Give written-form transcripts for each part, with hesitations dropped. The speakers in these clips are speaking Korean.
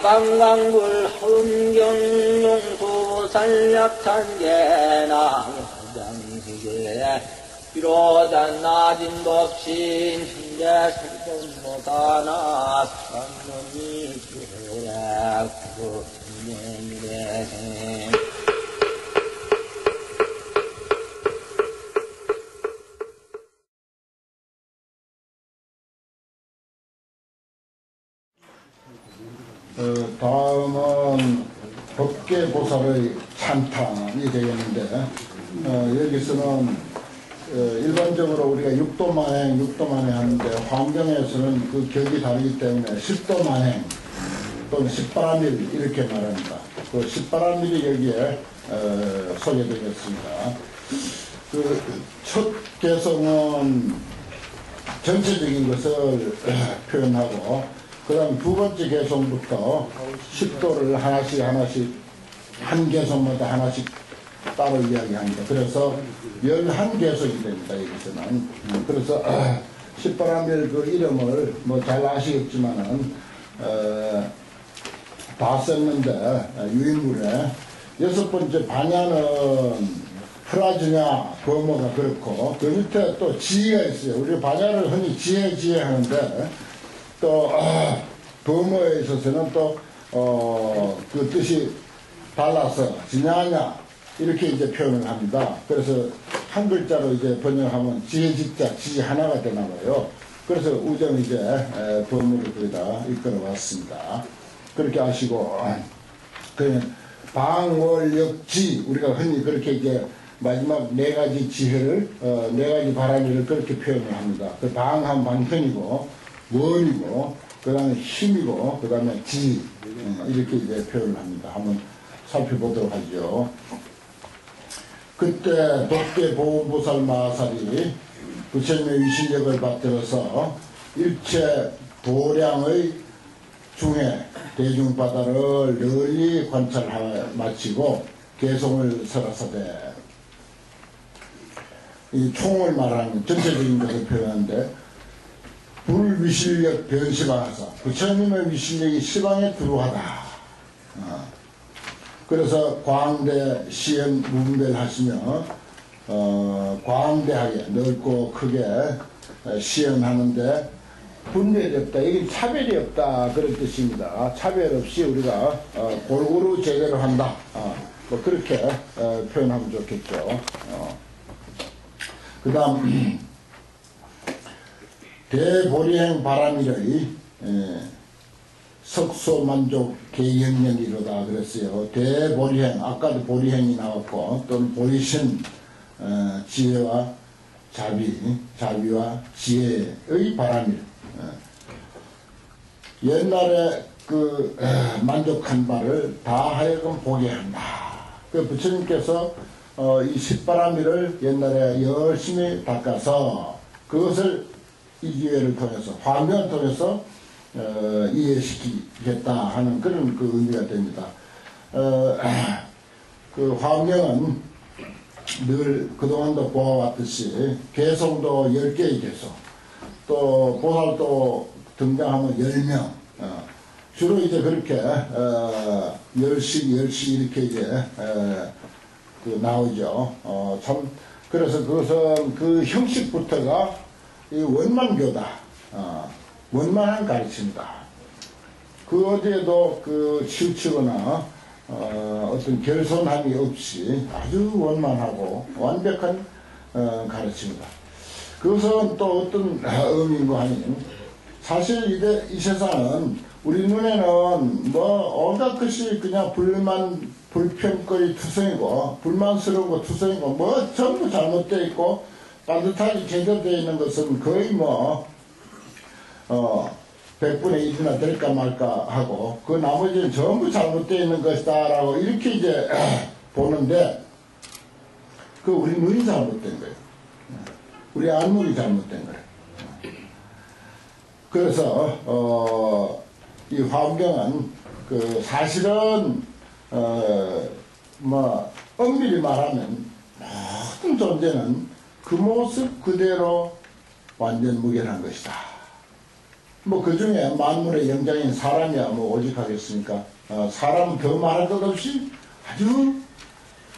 방광불 흥경용수산약탄계나 장시계 비로단 나진 법신 현재 설전못하나 삼놈이 기회야 구급행례미래 다음은 법계보살의 찬탄이 되겠는데 여기서는 일반적으로 우리가 육도만행 하는데 환경에서는 그 격이 다르기 때문에 십도만행 또는 십바라밀 이렇게 말합니다. 그 십바라밀이 여기에 소개되겠습니다. 그 첫 개성은 전체적인 것을 표현하고 그 다음 두 번째 개성부터 십도를 하나씩 한 개성마다 하나씩 따로 이야기합니다. 그래서 11개성이 됩니다. 여기서는. 그래서 십바라밀 그 이름을 뭐 잘 아시겠지만은 다 썼는데 유인물에 여섯 번째 반야는 프라즈냐 범어가 그렇고 그 밑에 또 지혜가 있어요. 우리 반야를 흔히 지혜 하는데 또 범어에 있어서는 또 그 뜻이 달라서 지냐냐 이렇게 이제 표현을 합니다. 그래서 한 글자로 이제 번역하면 지혜직자 지 하나가 되나 봐요. 그래서 우정 이제 범어를 거기다 이끌어 왔습니다. 그렇게 아시고 그냥 방월역지 우리가 흔히 그렇게 이제 마지막 네 가지 지혜를 네 가지 바라미를 그렇게 표현을 합니다. 그 방한 방편이고 원이고 그 다음에 힘이고 그 다음에 지 이렇게 이제 표현을 합니다. 한번 살펴보도록 하죠. 그때 독계 보호보살 마하살이 부처님의 위신력을 받들어서 일체 도량의 중에 대중바다를 널리 관찰하여 마치고 개성을 설하사대 이 총을 말하는 전체적인 것을 표현하는데 불위실력 변시방하사 부처님의 위실력이 시방에 들어하다. 그래서 광대 시연 문별하시며 광대하게 넓고 크게 시연하는데 분별이 없다. 이게 차별이 없다. 그런 뜻입니다. 차별 없이 우리가 골고루 제대로 한다. 뭐 그렇게 표현하면 좋겠죠. 그 다음 대보리행 바람일의 석소만족 개연년이로다 그랬어요. 대보리행 아까도 보리행이 나왔고 또는 보리신 지혜와 자비와 지혜의 바람일 옛날에 그 만족한 바를 다 하여금 보게 한다. 그 부처님께서 이 십바라밀을 옛날에 열심히 닦아서 그것을 이 기회를 통해서 화명을 통해서 이해시키겠다 하는 그런 그 의미가 됩니다. 그 화명은 늘 그동안도 보아왔듯이 개성도 10개의 개성 또 보살도 등장하면 10명 주로 이제 그렇게 10씩 이렇게 이제 그 나오죠. 참 그래서 그것은 그 형식부터가 이 원만교다. 원만한 가르침이다. 그 어디에도 그 치우치거나 어떤 결손함이 없이 아주 원만하고 완벽한 가르침이다. 그것은 또 어떤 의미인가 하니 사실 이 세상은 우리 눈에는 뭐 온갖 것이 그냥 불평거리 투성이고 불만스러운 거 투성이고 뭐 전부 잘못되어 있고 반듯하게 제대로 되어 있는 것은 거의 뭐 100분의 1이나 될까 말까 하고 그 나머지는 전부 잘못되어 있는 것이다 라고 이렇게 이제 보는데 그 우리 눈이 잘못된 거예요. 우리 안목이 잘못된 거예요. 그래서 이 화엄경은 그 사실은 뭐 엄밀히 말하면 모든 존재는 그 모습 그대로 완전 무결한 것이다. 뭐 그 중에 만물의 영장인 사람이야 뭐 오직하겠습니까? 사람은 더 말할 것 없이 아주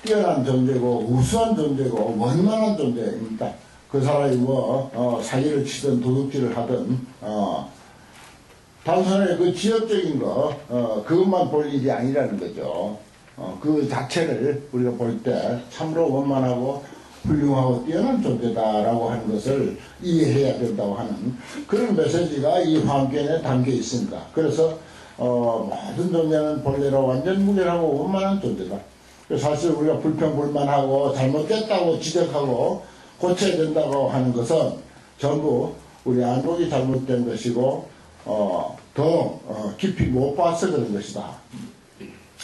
뛰어난 존재고 우수한 존재고 원만한 존재입니다. 그 사람이 뭐 사기를 치든 도둑질을 하든 단순히 그 지역적인 거 그것만 볼 일이 아니라는 거죠. 그 자체를 우리가 볼 때 참으로 원만하고 훌륭하고 뛰어난 존재다라고 하는 것을 이해해야 된다고 하는 그런 메시지가 이 환경에 담겨 있습니다. 그래서 모든 존재는 본래로 완전 무결하고 원만한 존재다. 사실 우리가 불평불만하고 잘못됐다고 지적하고 고쳐야 된다고 하는 것은 전부 우리 안목이 잘못된 것이고 더 깊이 못 봐서 그런 것이다.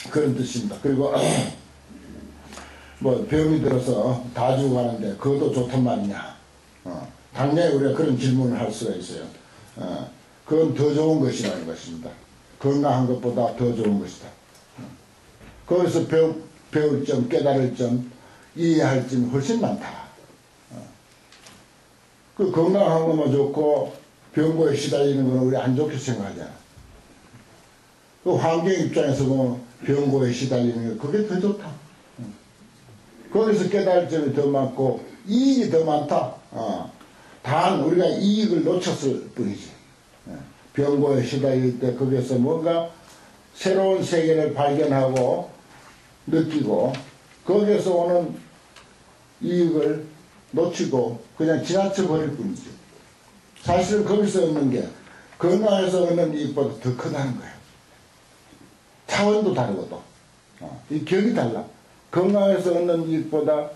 그런 뜻입니다. 그리고 뭐 병이 들어서 다 죽어가는데 그것도 좋단 말이냐. 당연히 우리가 그런 질문을 할 수가 있어요. 그건 더 좋은 것이라는 것입니다. 건강한 것보다 더 좋은 것이다. 거기서 배울 점, 깨달을 점, 이해할 점이 훨씬 많다. 그 건강한 것만 좋고 병고에 시달리는 건 우리 안 좋게 생각하잖아. 그 환경 입장에서 보면 병고에 시달리는 게 그게 더 좋다. 거기서 깨달을 점이 더 많고 이익이 더 많다. 단 우리가 이익을 놓쳤을 뿐이지. 병고에 시달릴 때 거기에서 뭔가 새로운 세계를 발견하고 느끼고 거기에서 오는 이익을 놓치고 그냥 지나쳐 버릴 뿐이지. 사실은 거기서 얻는 게 건강에서 얻는 이익보다 더 크다는 거예요. 차원도 다르거든. 이 격이 달라. 건강에서 얻는 이익보다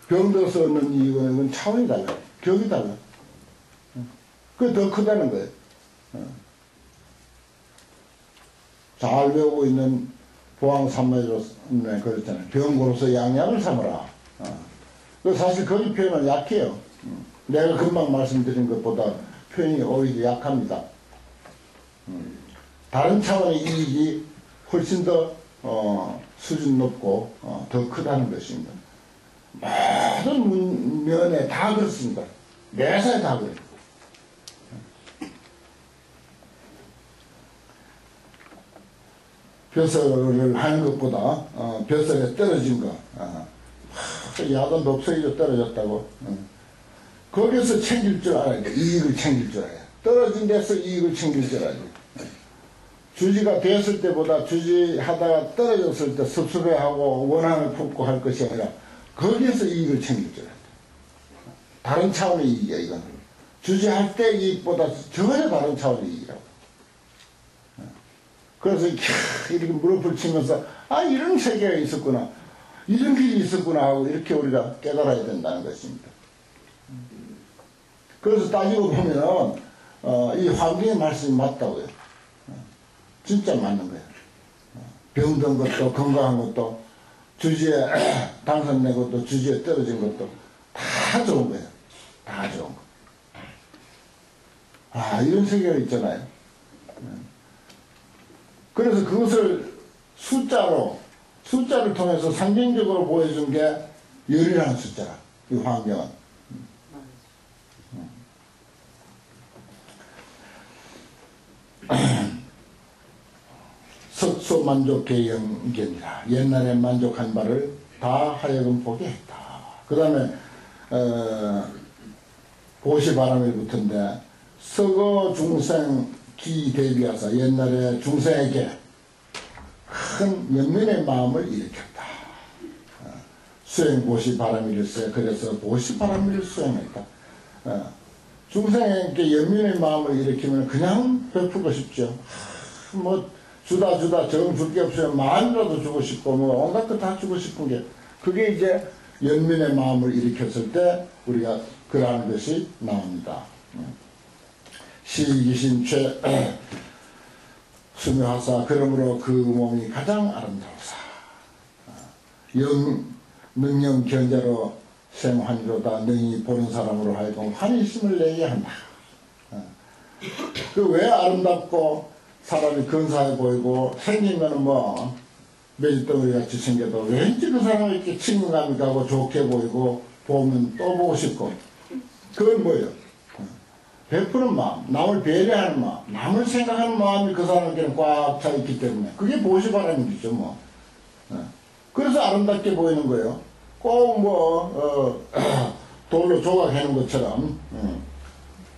병들어서 얻는 이익은 차원이 달라. 격이 달라. 그게 더 크다는 거예요. 잘 배우고 있는 보왕산마이로 그렇잖아요. 병고로서 양약을 삼으라. 사실 거기 표현은 약해요. 내가 금방 말씀드린 것보다 표현이 오히려 약합니다. 다른 차원의 이익이 훨씬 더 수준 높고 더 크다는 것입니다. 모든 면에 다 그렇습니다. 매사에 다 그래요. 벼슬을 하는 것보다 벼슬에 떨어진 거 야간 독서리로 떨어졌다고 거기서 챙길 줄 알아야 돼. 이익을 챙길 줄 알아야 돼. 떨어진 데서 이익을 챙길 줄 알아야 돼. 주지가 되었을 때보다 주지하다가 떨어졌을 때 섭섭해하고 원한을 품고 할 것이 아니라 거기에서 이익을 챙길 줄 알아야 돼. 다른 차원의 이익이야 이건. 주지할 때 이익보다 전혀 다른 차원의 이익이라고. 그래서 이렇게 무릎을 치면서 이런 세계가 있었구나, 이런 길이 있었구나 하고 이렇게 우리가 깨달아야 된다는 것입니다. 그래서 따지고 보면 이 환경의 말씀이 맞다고요. 진짜 맞는 거예요. 병든 것도 건강한 것도 주지에 당선된 것도 주지에 떨어진 것도 다 좋은 거예요. 다 좋은 거. 이런 세계가 있잖아요. 그래서 그것을 숫자를 통해서 상징적으로 보여준 게 열이라는 숫자라. 이 환경은. 석소 만족해 영견이라. 옛날에 만족한 바를 다 하여금 보게 했다. 그 다음에 보시바람이 붙은데 서거 중생 기 대비하사 옛날에 중생에게 큰 연민의 마음을 일으켰다. 수행 보시바람일세. 그래서 보시바람일을 수행했다. 중생에게 연민의 마음을 일으키면 그냥 베풀고 싶죠. 뭐 주다 정 줄 게 없으면 마음이라도 주고 싶고 뭐 온갖 것 다 주고 싶은 게 그게 이제 연민의 마음을 일으켰을 때 우리가 그러한 것이 나옵니다. 시기신 최 수묘하사. 그러므로 그 몸이 가장 아름다우사. 능령 견자로 생환이로다. 능히 보는 사람으로 하여금 환희심을 내게 한다. 그 왜 아름답고 사람이 근사해 보이고 생기면은 뭐 메지덩어리 같이 생겨도 왠지 그 사람이 이렇게 친근감이 가고 좋게 보이고 보면 또 보고 싶고 그건 뭐예요? 베푸는 마음, 남을 배려하는 마음, 남을 생각하는 마음이 그 사람에게는 꽉 차 있기 때문에 그게 보시바람이죠 뭐. 그래서 아름답게 보이는 거예요. 꼭 뭐 돌로 조각해놓은 것처럼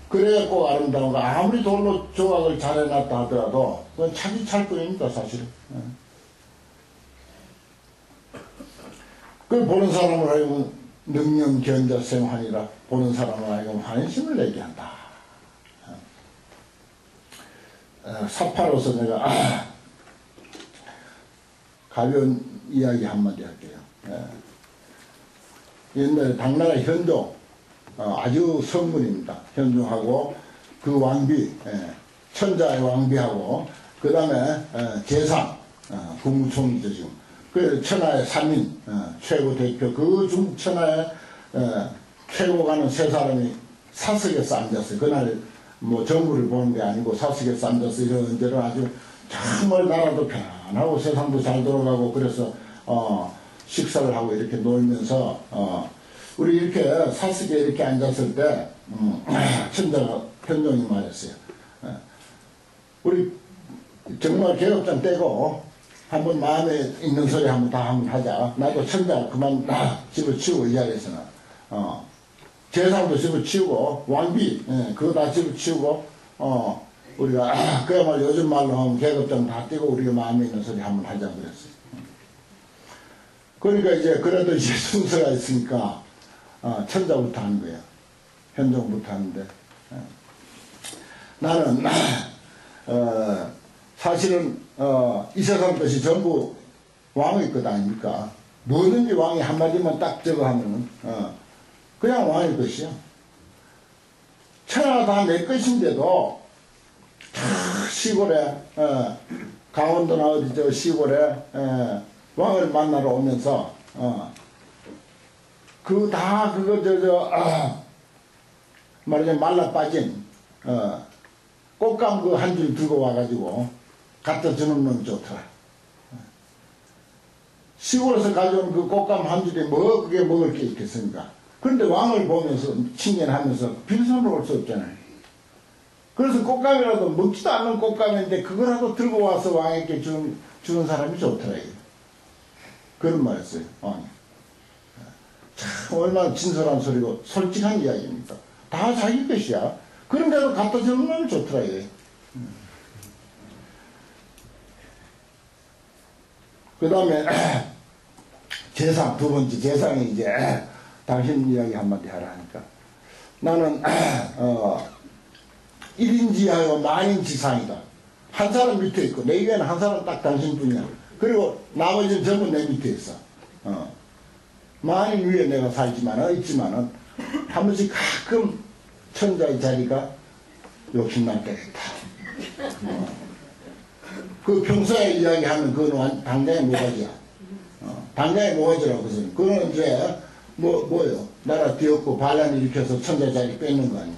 그래야 꼭 아름다운 거. 아무리 돌로 조각을 잘 해놨다 하더라도 그건 차기 찰 뿐입니다 사실은. 그 보는 사람을 하여금 능령 견자생환이라 보는 사람을 하여금 환심을 내게 한다. 사파로서 내가 가벼운 이야기 한마디 할게요. 옛날에 당나라 현종 아주 성군입니다. 현종하고 그 왕비 천자의 왕비하고 그 다음에 재상 국무총리죠 지금. 그 천하의 3인 최고 대표 그 중 천하의 최고 가는 세 사람이 사석에서 앉았어요. 그날 뭐 정부를 보는 게 아니고 사석에서 앉아서 이런저런 아주 정말 나라도 편안하고 세상도 잘 돌아가고 그래서 식사를 하고 이렇게 놀면서 우리 이렇게 사석에 이렇게 앉았을 때 천자가 현종이 말했어요. 우리 정말 개업장 떼고 한번 마음에 있는 소리 한번 다 한번 하자. 나도 천자 그만 집어치우고 이 자리에서는 재상도 집어치우고 왕비 그거 다 집어치우고 우리가 그야말로 요즘 말로 하면 계급장 다 떼고 우리가 마음에 있는 소리 한번 하자 그랬어요. 그러니까 이제 그래도 이제 순서가 있으니까 천자부터 하는 거예요. 현종부터 하는데 나는 사실은 이 세상 것이 전부 왕의 것 아닙니까? 뭐든지 왕이 한마디만 딱 저거 하면은 그냥 왕의 것이야. 천하가 다 내 것인데도 시골에 강원도나 어디 저 시골에 왕을 만나러 오면서 그 다 그거 말하자면 말라 빠진 꽃감 그 한 줄 들고 와가지고 갖다 주는 놈이 좋더라. 시골에서 가져온 그 꽃감 한 줄에 뭐 그게 먹을 게 있겠습니까? 그런데 왕을 보면서 칭견하면서 빈손으로 올 수 없잖아요. 그래서 꽃감이라도 먹지도 않는 꽃감인데 그거라도 들고 와서 왕에게 주는 사람이 좋더라. 그런 말이었어요. 참 얼마나 진솔한 소리고 솔직한 이야기입니다. 다 자기 것이야. 그런데도 갖다 주는 놈이 좋더라. 그 다음에 재상 두 번째 재상이 이제 당신 이야기 한마디 하라 하니까 나는 1인지하여 만인지상이다. 한 사람 밑에 있고 내 위에는 한 사람 딱 당신뿐이야. 그리고 나머지는 전부 내 밑에 있어. 만인 위에 내가 있지만은 한 번씩 가끔 천자의 자리가 욕심날 때가 있다. 그 평소에 이야기하면 그건 당장의 모가지야. 당장의 모가지라고 그러죠. 그거는 이제 뭐요? 나라 뒤엎고 반란 일으켜서 천자 자리 뺏는 거 아니야.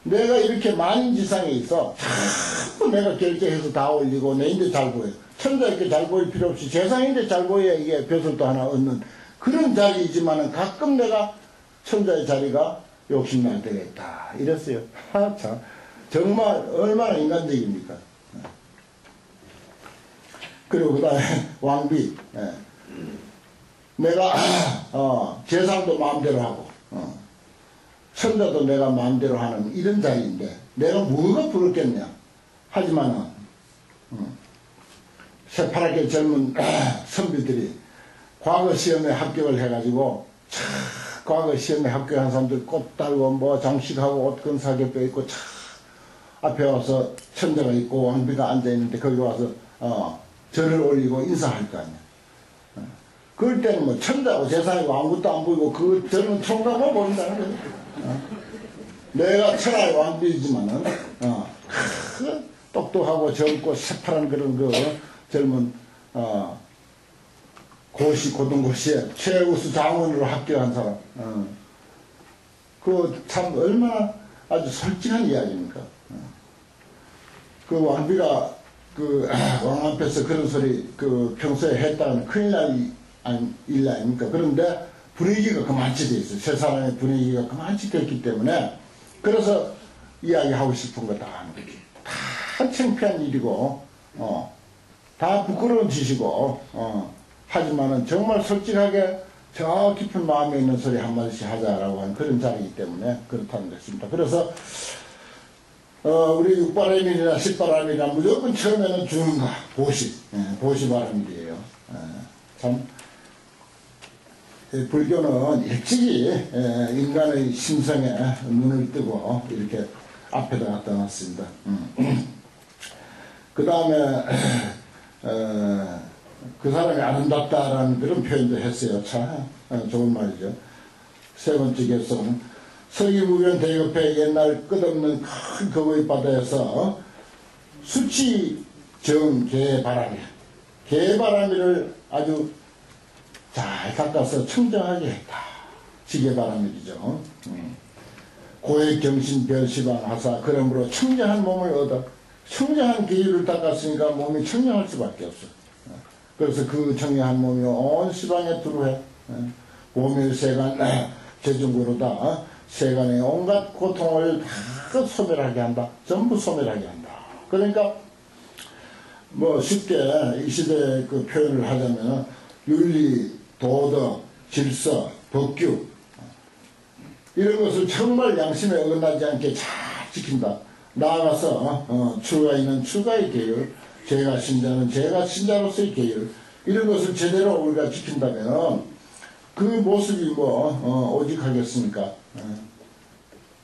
내가 이렇게 만인지상에 있어. 자꾸 내가 결제해서 다 올리고 내인데 잘 보여. 천자에게 잘 보일 필요 없이 재상인데 잘 보여야 이게 벼슬도 하나 얻는 그런 자리이지만은 가끔 내가 천자의 자리가 욕심날 때가 있다. 이랬어요. 참. 정말 얼마나 인간적입니까? 그리고 그 다음에 왕비. 내가 재상도 마음대로 하고 천자도 내가 마음대로 하는 이런 자리인데 내가 뭐가 부럽겠냐. 하지만은 새파랗게 젊은 선비들이 과거 시험에 합격을 해가지고 과거 시험에 합격한 사람들 꽃 달고 뭐 장식하고 옷 근사하게 빼입고 앞에 와서 천자가 있고 왕비가 앉아있는데 거기 와서 절을 올리고 인사할 거 아니야. 그럴 때는 뭐 천자고 재상이고 아무것도 안 보이고 그 젊은 총각만 보인다는 거야. 내가 천하의 왕비이지만은 똑똑하고 젊고 새파란 그런 그 젊은 고등고시에 최우수 장원으로 합격한 사람. 그 참 얼마나 아주 솔직한 이야기입니까? 그 왕비가 그 왕 앞에서 그런 소리 그 평소에 했다가는 큰일 날 일 아닙니까? 그런데 분위기가 그만치 돼 있어요. 세 사람의 분위기가 그만치 됐기 때문에 그래서 이야기하고 싶은 거 다 하는 거지. 다 창피한 일이고, 다 부끄러운 짓이고, 하지만은 정말 솔직하게 저 깊은 마음에 있는 소리 한마디씩 하자라고 하는 그런 자리이기 때문에 그렇다는 것입니다. 그래서, 우리 육바람일이나 십바람일이나 무조건 처음에는 주는 거, 보시바람일이에요. 참, 불교는 일찍이 인간의 심성에 눈을 뜨고 이렇게 앞에다 갖다 놨습니다. 그 다음에 그 사람이 아름답다라는 그런 표현도 했어요. 참 좋은 말이죠. 세 번째 개성, 서기무변 대옆에 옛날 끝없는 큰 거의 바다에서 수치 정 개바람이, 개바람이를 아주 잘 닦아서 청정하게 했다. 지게바람일이죠. 고액경신 별시방 하사, 그러므로 청정한 몸을 얻어 청정한 계율을 닦았으니까 몸이 청정할 수밖에 없어. 그래서 그 청정한 몸이 온 시방에 두루해 오밀세간 제중고로다 세간의 온갖 고통을 다 소멸하게 한다. 전부 소멸하게 한다. 그러니까 뭐 쉽게 이 시대의 그 표현을 하자면 윤리, 도덕, 질서, 법규 이런 것을 정말 양심에 어긋나지 않게 잘 지킨다. 나아가서 출가 있는 출가의 계율, 죄가 신자는 죄가 신자로서의 계율 이런 것을 제대로 우리가 지킨다면 그 모습이 오직하겠습니까?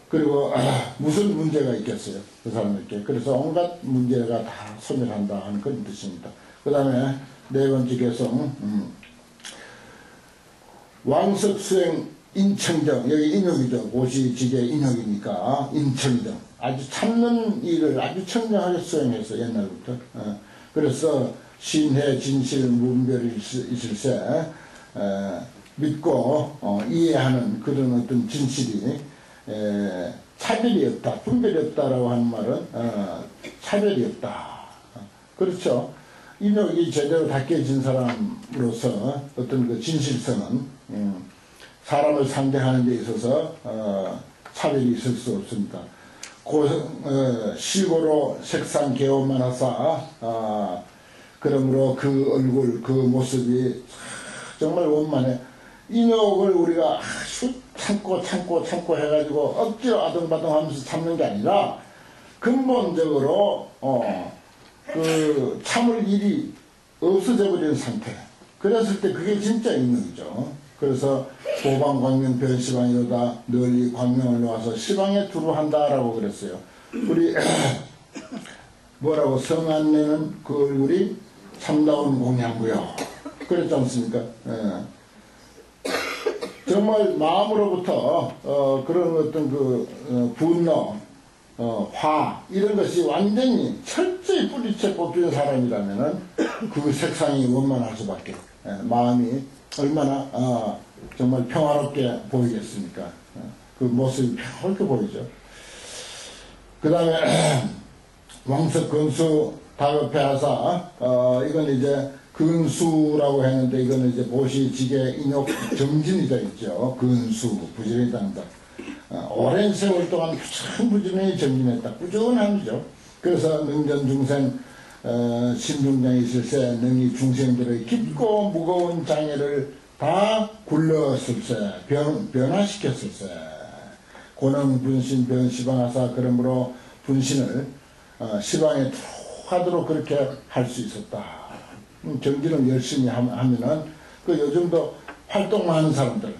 그리고 무슨 문제가 있겠어요? 그 사람에게. 그래서 온갖 문제가 다 소멸한다 하는 그런 뜻입니다. 그 다음에 네 번째 개성 왕석수행 인청정, 여기 인역이죠. 고시지게 인역이니까 인청정. 아주 참는 일을 아주 청정하게 수행해서 옛날부터. 그래서 신해 진실 무분별이 있을세 믿고 이해하는 그런 어떤 진실이 차별이 없다, 분별이 없다라고 하는 말은 차별이 없다. 그렇죠. 인역이 제대로 닦여진 사람으로서 어떤 그 진실성은 사람을 상대하는 데 있어서 차별이 있을 수 없습니다. 실고로 색상 개호만 하사 그러므로 그 얼굴 그 모습이 정말 원만해. 인욕을 우리가 참고 해가지고 억지로 아등바등 하면서 참는 게 아니라 근본적으로 그 참을 일이 없어져 버린 상태. 그랬을 때 그게 진짜 인욕이죠. 그래서 보방 광명 변시방이로다 널리 광명을 놓아서 시방에 두루한다라고 그랬어요. 우리 뭐라고 성안내는 그 얼굴이 참다운 공양구요. 그랬지 않습니까? 정말 마음으로부터 그런 어떤 그 분노, 화 이런 것이 완전히 철저히 뿌리채 뽑히는 사람이라면은 그 색상이 원만할 수밖에. 마음이 얼마나 정말 평화롭게 보이겠습니까? 그 모습이 평화롭게 보이죠. 그 다음에 왕석 근수 다급해 하사 이건 이제 근수라고 했는데 이거는 이제 보시지게 인욕 정진이 되어 있죠. 근수 부지런히다. 오랜 세월 동안 부지런히 정진했다. 꾸준함이죠. 그래서 능전 중생 심중장이 있을세 능히 중생들의 깊고 무거운 장애를 다 굴렀을세 변화시켰을세 고능 분신 변시방하사 그러므로 분신을 시방에 하도록 그렇게 할 수 있었다. 정진을 열심히 하면은 그 요즘도 활동만 하는 사람들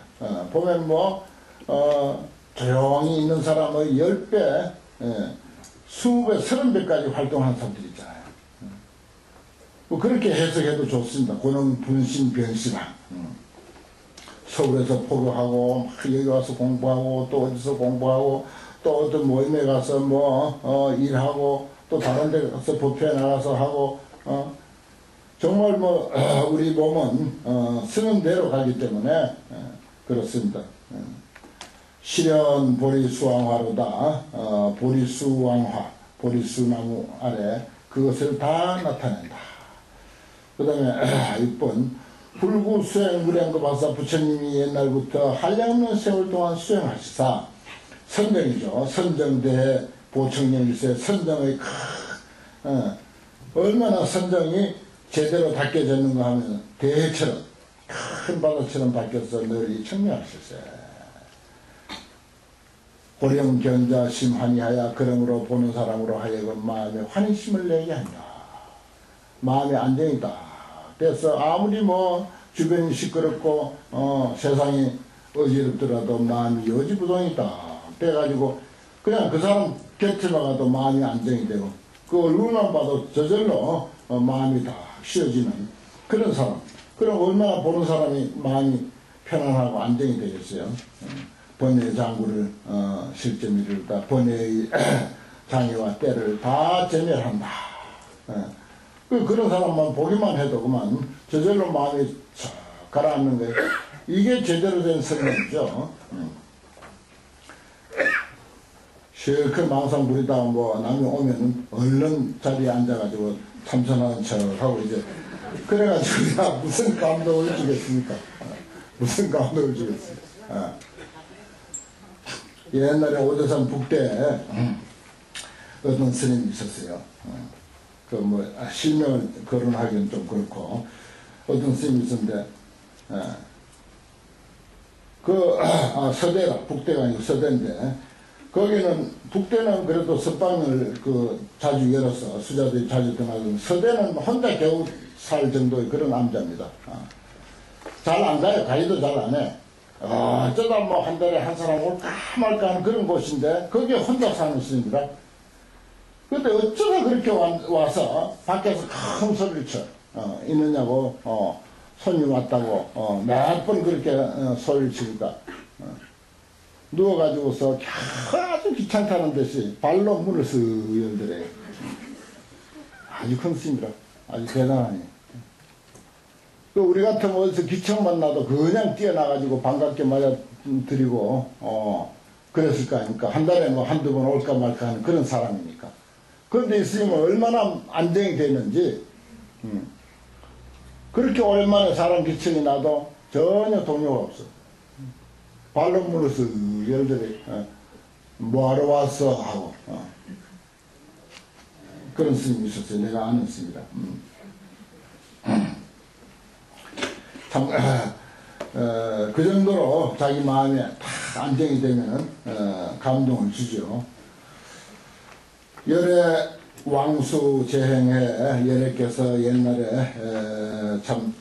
보면 조용히 있는 사람의 10배 20배 30배까지 활동하는 사람들 있잖아요. 그렇게 해석해도 좋습니다. 고능 분신 변시방 서울에서 포교하고 여기 와서 공부하고 또 어디서 공부하고 또 어떤 모임에 가서 일하고 또 다른 데 가서 법회에 나가서 하고 정말 우리 몸은 쓰는 대로 가기 때문에 그렇습니다. 실현 보리수왕화로다. 보리수왕화 보리수나무 아래 그것을 다 나타낸다. 그 다음에 6번 불구 수행 무량급 하사 부처님이 옛날부터 한량없는 세월 동안 수행하시사 선정이죠. 선정대회 보청령일세 선정의 얼마나 선정이 제대로 닦여졌는가 하면 대해처럼 큰 바다처럼 닦여서 널리 청명하셨어요. 고령견자 심환이하여 그러므로 보는 사람으로 하여금 마음에 환희심을 내게 한다. 마음의 안정이다. 그래서 아무리 뭐 주변이 시끄럽고 세상이 어지럽더라도 마음이 여지부동이다. 그래가지고 그냥 그 사람 곁에만 가도 마음이 안정이 되고 그 얼굴만 봐도 저절로 마음이 다 쉬어지는 그런 사람. 그럼 얼마나 보는 사람이 마음이 편안하고 안정이 되겠어요. 번뇌의 장구를 실점이 이르다. 번뇌의 장애와 때를 다 제멸한다. 그런 사람만 보기만 해도 그만 저절로 마음이 쫙 가라앉는 거예요. 이게 제대로 된 선명이죠. 실컷 망상 부리다 뭐 남이 오면은 얼른 자리에 앉아가지고 참선하는 척하고 이제 그래가지고 그냥 무슨 감동을 주겠습니까? 무슨 감동을 주겠습니까? 옛날에 오대산 북대에 어떤 스님이 있었어요. 그 뭐 실명을 거론하기는 좀 그렇고 어떤 스님이 있었는데 서대라 북대가 아니고 서대인데 거기는 북대는 그래도 선방을 자주 열어서 수자들이 자주 등하고 서대는 혼자 겨우 살 정도의 그런 암자입니다. 잘 안 가요. 가기도 잘 안 해. 어쩌다 뭐 한 달에 한 사람 올까 말까 하는 그런 곳인데 거기에 혼자 사는 스님이라. 근데 어쩌다 그렇게 와서 밖에서 큰 소리를 쳐. 있느냐고 손님 왔다고 몇 번 그렇게 소리를 치니까 누워가지고서 아주 귀찮다는 듯이 발로 문을 쓱 열더래요. 아주 큰 스님이라. 아주 대단하니. 우리 같으면 어디서 기척만 나도 그냥 뛰어나가지고 반갑게 맞아드리고 그랬을 거 아닙니까? 한 달에 뭐 한두 번 올까 말까 하는 그런 사람이니까. 그런데 이 스님은 얼마나 안정이 되는지 그렇게 오랜만에 사람 기척이 나도 전혀 동요가 없어. 발로 문을 쓱 열더래. 뭐하러 왔어? 하고 그런 스님이 있었어요. 내가 아는 스님이라. 참, 그 정도로 자기 마음에 다 안정이 되면 감동을 주죠. 열애 왕수 재행해 열애께서 옛날에 참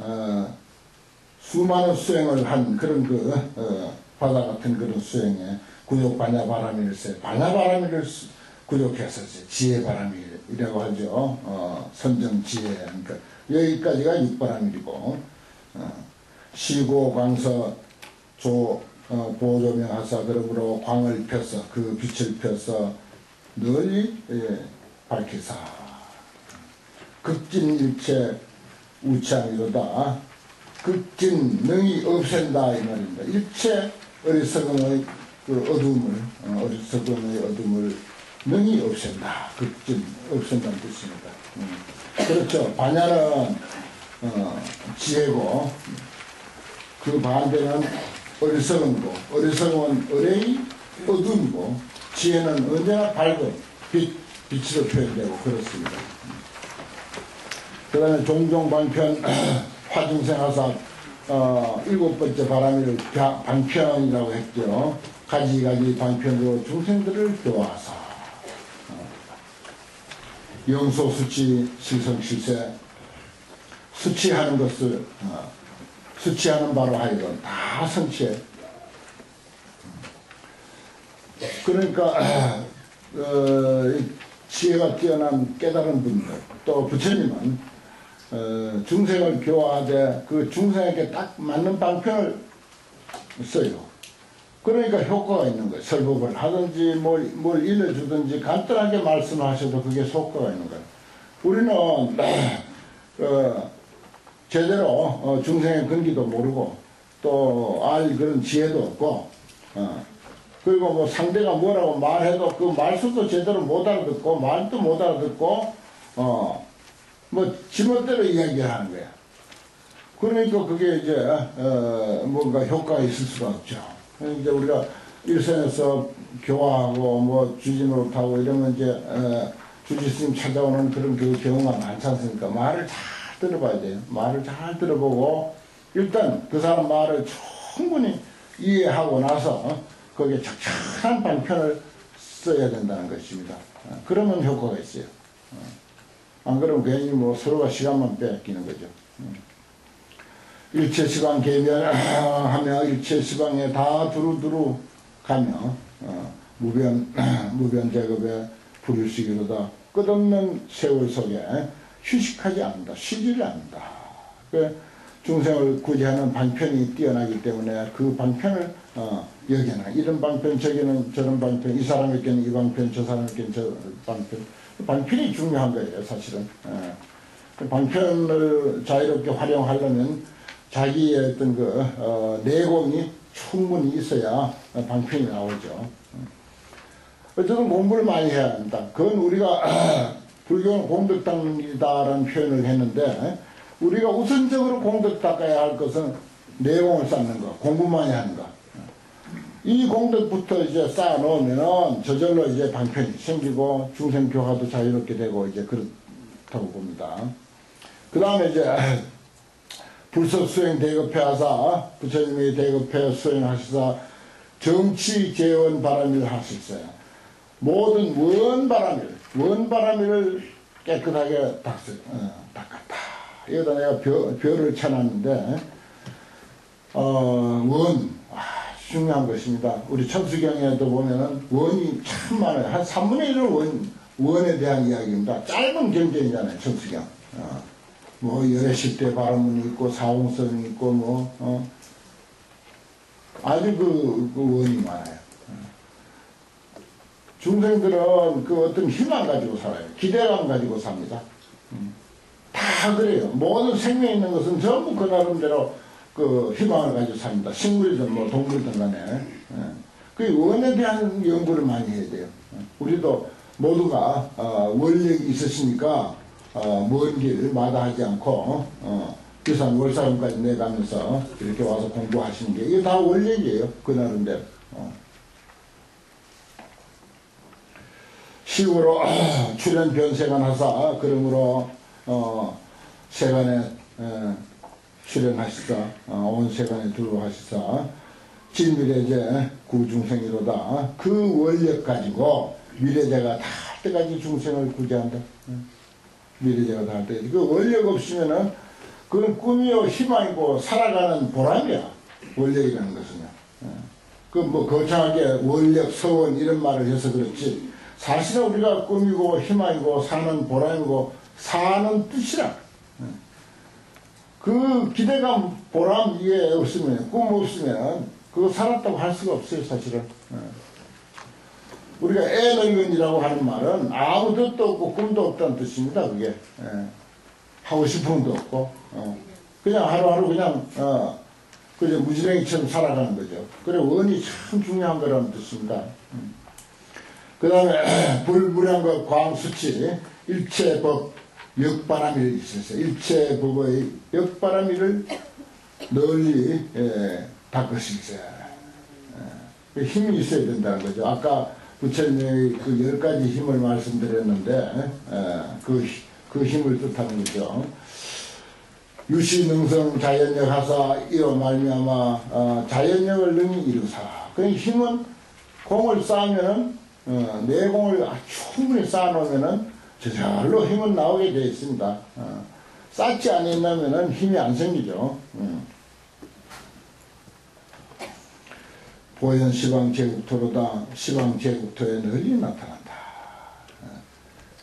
수많은 수행을 한 그런 바다 같은 그런 수행에 구욕 반야바라밀세 반야바라밀을 구욕해서 지혜바라밀이라고 하죠. 선정지혜. 그러니까 여기까지가 육바라밀이고 시고 광서 보조명하사 그러므로 광을 펴서 그 빛을 펴서 널리 밝히사 극진일체 우창이로다. 극진 능이 없앤다 이 말입니다. 일체 어리석음의 어리석음의 어둠을 능이 없앤다. 극진 없앤다는 뜻입니다. 그렇죠. 반야는 지혜고 그 반대는 어리석음이고 어리석음은 어레이 어둠이고 지혜는 언제나 밝은 빛으로 표현되고 그렇습니다. 그 다음에 종종 방편 화중생하사 7번째 바람이를 방편이라고 했죠. 가지가지 방편으로 중생들을 교화하사 영소수치 실성실세 수치하는 것을 수치하는 바로 하여금 다 성취해. 그러니까 지혜가 뛰어난 깨달은 분들 또 부처님은 중생을 교화하되 그 중생에게 딱 맞는 방편을 써요. 그러니까 효과가 있는 거예요. 설법을 하든지 뭘 일러주든지 간단하게 말씀하셔도 그게 효과가 있는 거예요. 우리는 제대로 중생의 근기도 모르고 또 알 그런 지혜도 없고 그리고 뭐 상대가 뭐라고 말해도 그 말수도 제대로 못 알아듣고 말도 못 알아듣고 뭐 지멋대로 이야기를 하는 거야. 그러니까 그게 이제 뭔가 효과가 있을 수가 없죠. 이제 우리가 일선에서 교화하고 뭐 주진으로 타고 이러면 이제 주지스님 찾아오는 그런 그 경우가 많지 않습니까? 말을 잘 들어봐야 돼요. 말을 잘 들어보고 일단 그 사람 말을 충분히 이해하고 나서 거기에 적절한 방편을 써야 된다는 것입니다. 그러면 효과가 있어요. 안 그러면 괜히 뭐 서로가 시간만 뺏기는 거죠. 일체시방 개변하며 일체시방에 다 두루두루 가며 무변제급에 불일시기로다. 끝없는 세월 속에 휴식하지 않는다. 쉬지를 않는다. 중생을 구제하는 방편이 뛰어나기 때문에 그 방편을 여기는 이런 방편, 저기는 저런 방편, 이 사람에게는 이 방편, 저 사람에게는 저 방편. 방편이 중요한 거예요, 사실은. 방편을 자유롭게 활용하려면 자기의 어떤 내공이 충분히 있어야 방편이 나오죠. 어쨌든 공부를 많이 해야 한다. 그건 우리가 불교는 공덕 닦는 일이다라는 표현을 했는데 우리가 우선적으로 공덕 닦아야 할 것은 내공을 쌓는 거, 공부 많이 하는 거. 이 공덕부터 이제 쌓아놓으면은 저절로 이제 방편이 생기고 중생 교화도 자유롭게 되고 이제 그렇다고 봅니다. 그 다음에 이제 불석 수행 대급해 하사 부처님이 대급해 수행하시사 정치 재원 바람일 하셨어요. 모든 원바람일을 깨끗하게 닦았다. 여기다 내가 별을 쳐놨는데 중요한 것입니다. 우리 천수경에도 보면은 원이 참 많아요. 한 3분의 1은 원에 대한 이야기입니다. 짧은 경전이잖아요, 천수경. 뭐 열애실대 발언문이 있고 사홍성이 있고 아주 그 원이 많아요. 중생들은 그 어떤 희망 가지고 살아요. 기대감 가지고 삽니다. 다 그래요. 모든 생명 있는 것은 전부 그 나름대로 그 희망을 가지고 삽니다. 식물이든 뭐 동물이든 간에. 그 원에 대한 연구를 많이 해야 돼요. 우리도 모두가 원력이 있으시니까 먼 길 마다하지 않고 부산 월사금까지 내가면서 이렇게 와서 공부하시는 게 이게 다 원력이에요. 그 나름대로. 시우로 출현 변세관 하사 그러므로 세간에 출현하시사 온 세간에 들어하시사 진미래제 구중생이로다. 그 원력 가지고 미래제가 다 할 때까지 중생을 구제한다. 미래제가 다 할 때까지. 그 원력 없으면은 그건 꿈이요 희망이고 살아가는 보람이야. 원력이라는 것은요. 그 뭐 거창하게 원력 서원 이런 말을 해서 그렇지 사실은 우리가 꿈이고 희망이고 사는 보람이고 사는 뜻이라. 그 기대감 보람 이게 없으면 꿈 없으면 그거 살았다고 할 수가 없어요, 사실은. 우리가 애늙은이라고 하는 말은 아무 뜻도 없고 꿈도 없다는 뜻입니다. 그게 하고 싶은 것도 없고 그냥 하루하루 그냥 그저 무지랭이처럼 살아가는 거죠. 그래 원이 참 중요한 거라는 뜻입니다. 그 다음에 불무량과 광수치 일체법 역바람일 있었어요. 일체법의 역바람일을 널리 닦으시세요. 힘이 있어야 된다는 거죠. 아까 부처님의 그 10가지 힘을 말씀드렸는데 그 힘을 뜻하는 거죠. 유시능성 자연력 하사 이어 말미암아 자연력을 능히 이루사. 그 힘은 공을 쌓으면은 내공을 충분히 쌓아놓으면은 저절로 힘은 나오게 되어 있습니다. 쌓지 않으면은 힘이 안 생기죠. 보현 시방 제국토로다. 시방 제국토에 널리 나타난다.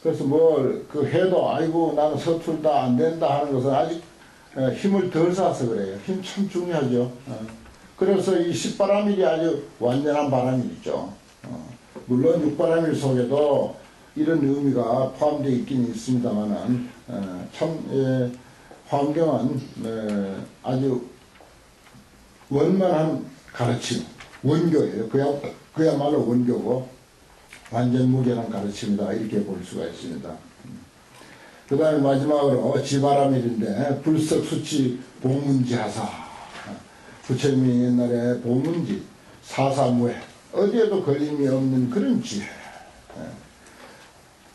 그래서 뭘 그 해도 아이고 나는 서툴다 안 된다 하는 것은 아직 힘을 덜 쌓아서 그래요. 힘 참 중요하죠. 그래서 이 십바람일이 아주 완전한 바람일이죠. 물론 육바람일 속에도 이런 의미가 포함되어 있긴 있습니다만은 참 환경은 아주 원만한 가르침, 원교예요. 그야말로 원교고 완전 무결한 가르침이다 이렇게 볼 수가 있습니다. 그 다음에 마지막으로 지바람일인데 불석 수치 보문지 하사. 부처님이 옛날에 보문지 사사무해 어디에도 걸림이 없는 그런 지혜.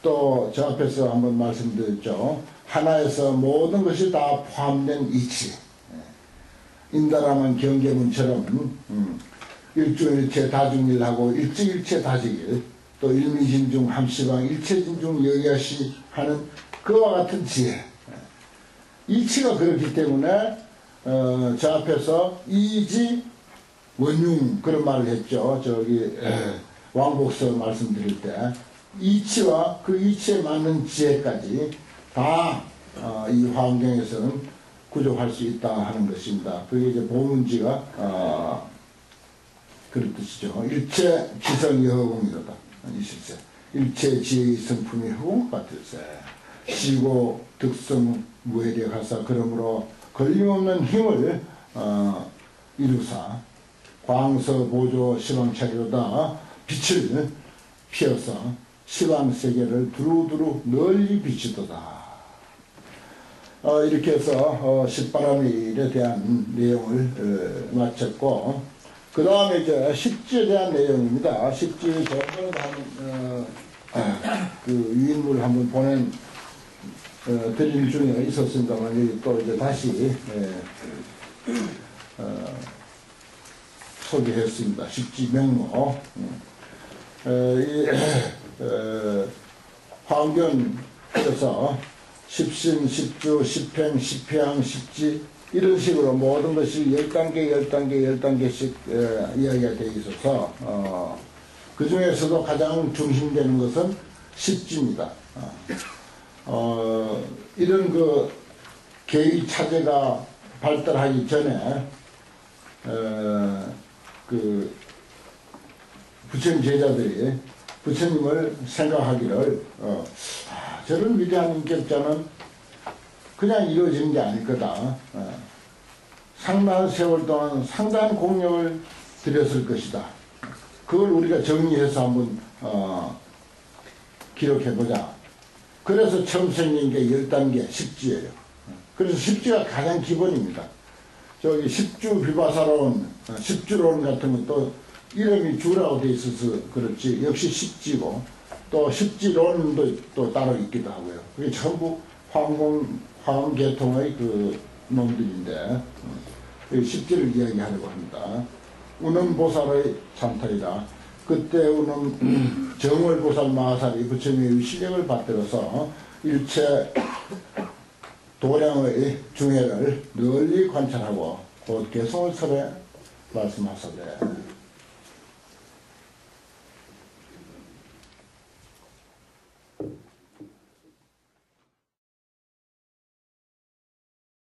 또 저 앞에서 한번 말씀드렸죠. 하나에서 모든 것이 다 포함된 이치. 인다라만 경계문처럼 일중일체 다중일하고 일증일체 다지길, 또 일미진중 함시방 일체진중 여야시 하는 그와 같은 지혜. 이치가 그렇기 때문에 저 앞에서 이지 원융 그런 말을 했죠. 저기 왕복서 말씀드릴 때 이치와 그 이치에 맞는 지혜까지 다 이 환경에서는 구족할 수 있다 하는 것입니다. 그게 이제 보문지가 그런 뜻이죠. 일체 기성이 허공이로다. 이실세. 일체 지혜의 성품이 허공 같을세. 시고 득성 무해력하사. 그러므로 걸림없는 힘을 이루사 광서 보조 시방차리로다 빛을 피어서 시방세계를 두루두루 널리 비치도다. 이렇게 해서 십바라밀에 대한 내용을 마쳤고, 그 다음에 이제 십지에 대한 내용입니다. 십지 저번에 그 유인물 한번 보낸 드림 중에 있었습니다만 여기 또 이제 다시 소개했습니다. 십지 명모. 황견에서 십신, 십주, 십행, 십향, 십지 이런 식으로 모든 것이 10단계, 10단계, 10단계씩 이야기가 되어 있어서 그 중에서도 가장 중심되는 것은 십지입니다. 이런 그 계의 차제가 발달하기 전에 그 부처님 제자들이 부처님을 생각하기를 저런 위대한 인격자는 그냥 이루어지는 게 아닐 거다. 상당한 세월 동안 상당한 공력을 들였을 것이다. 그걸 우리가 정리해서 한번 기록해보자. 그래서 처음 생긴 게 10단계 십지예요. 그래서 십지가 가장 기본입니다. 저기 십주 비바사론, 십주론 같은 것도 이름이 주라고 돼 있어서 그렇지 역시 십지고, 또 십지론도 또 따로 있기도 하고요. 그게 전부 화엄계통의 그 놈들인데 십지를 이야기하려고 합니다. 운엄보살의 찬탈이다. 그때 운엄 정월보살 마하살이 부처님의 실력을 받들어서 일체 도량의 중해를 널리 관찰하고 곧 개성을 설해 말씀하사되